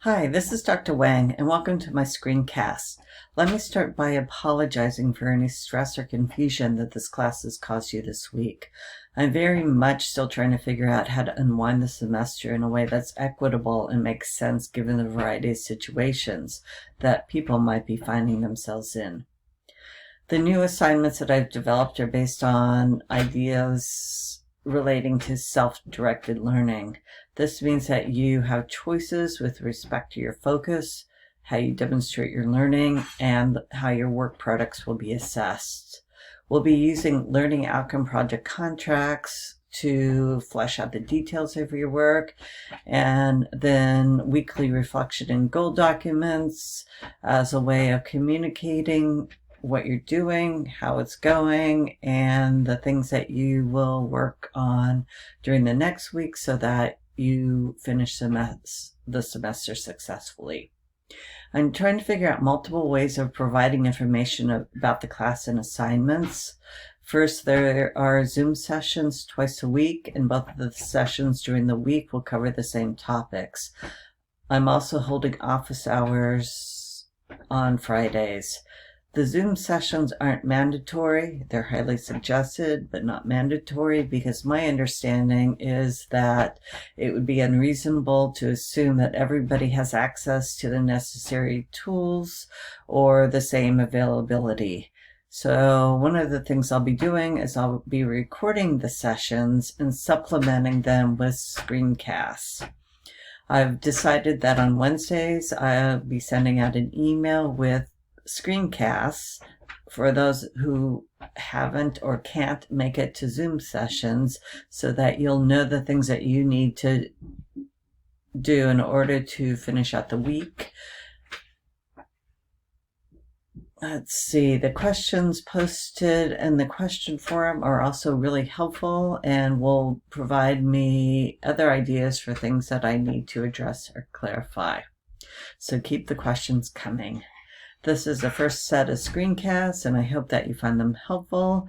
Hi, this is Dr. Wang, and welcome to my screencast. Let me start by apologizing for any stress or confusion that this class has caused you this week. I'm very much still trying to figure out how to unwind the semester in a way that's equitable and makes sense given the variety of situations that people might be finding themselves in. The new assignments that I've developed are based on ideas relating to self-directed learning. This means that you have choices with respect to your focus, how you demonstrate your learning, and how your work products will be assessed. We'll be using learning outcome project contracts to flesh out the details of your work, and then weekly reflection and goal documents as a way of communicating what you're doing, how it's going, and the things that you will work on during the next week so that you finish the semester successfully. I'm trying to figure out multiple ways of providing information about the class and assignments. First, there are Zoom sessions twice a week, and both of the sessions during the week will cover the same topics. I'm also holding office hours on Fridays. The Zoom sessions aren't mandatory. They're highly suggested, but not mandatory, because my understanding is that it would be unreasonable to assume that everybody has access to the necessary tools or the same availability. So one of the things I'll be doing is I'll be recording the sessions and supplementing them with screencasts. I've decided that on Wednesdays I'll be sending out an email with screencasts for those who haven't or can't make it to Zoom sessions, so that you'll know the things that you need to do in order to finish out the week. Let's see, the questions posted in the question forum are also really helpful and will provide me other ideas for things that I need to address or clarify. So keep the questions coming. This is the first set of screencasts, and I hope that you find them helpful.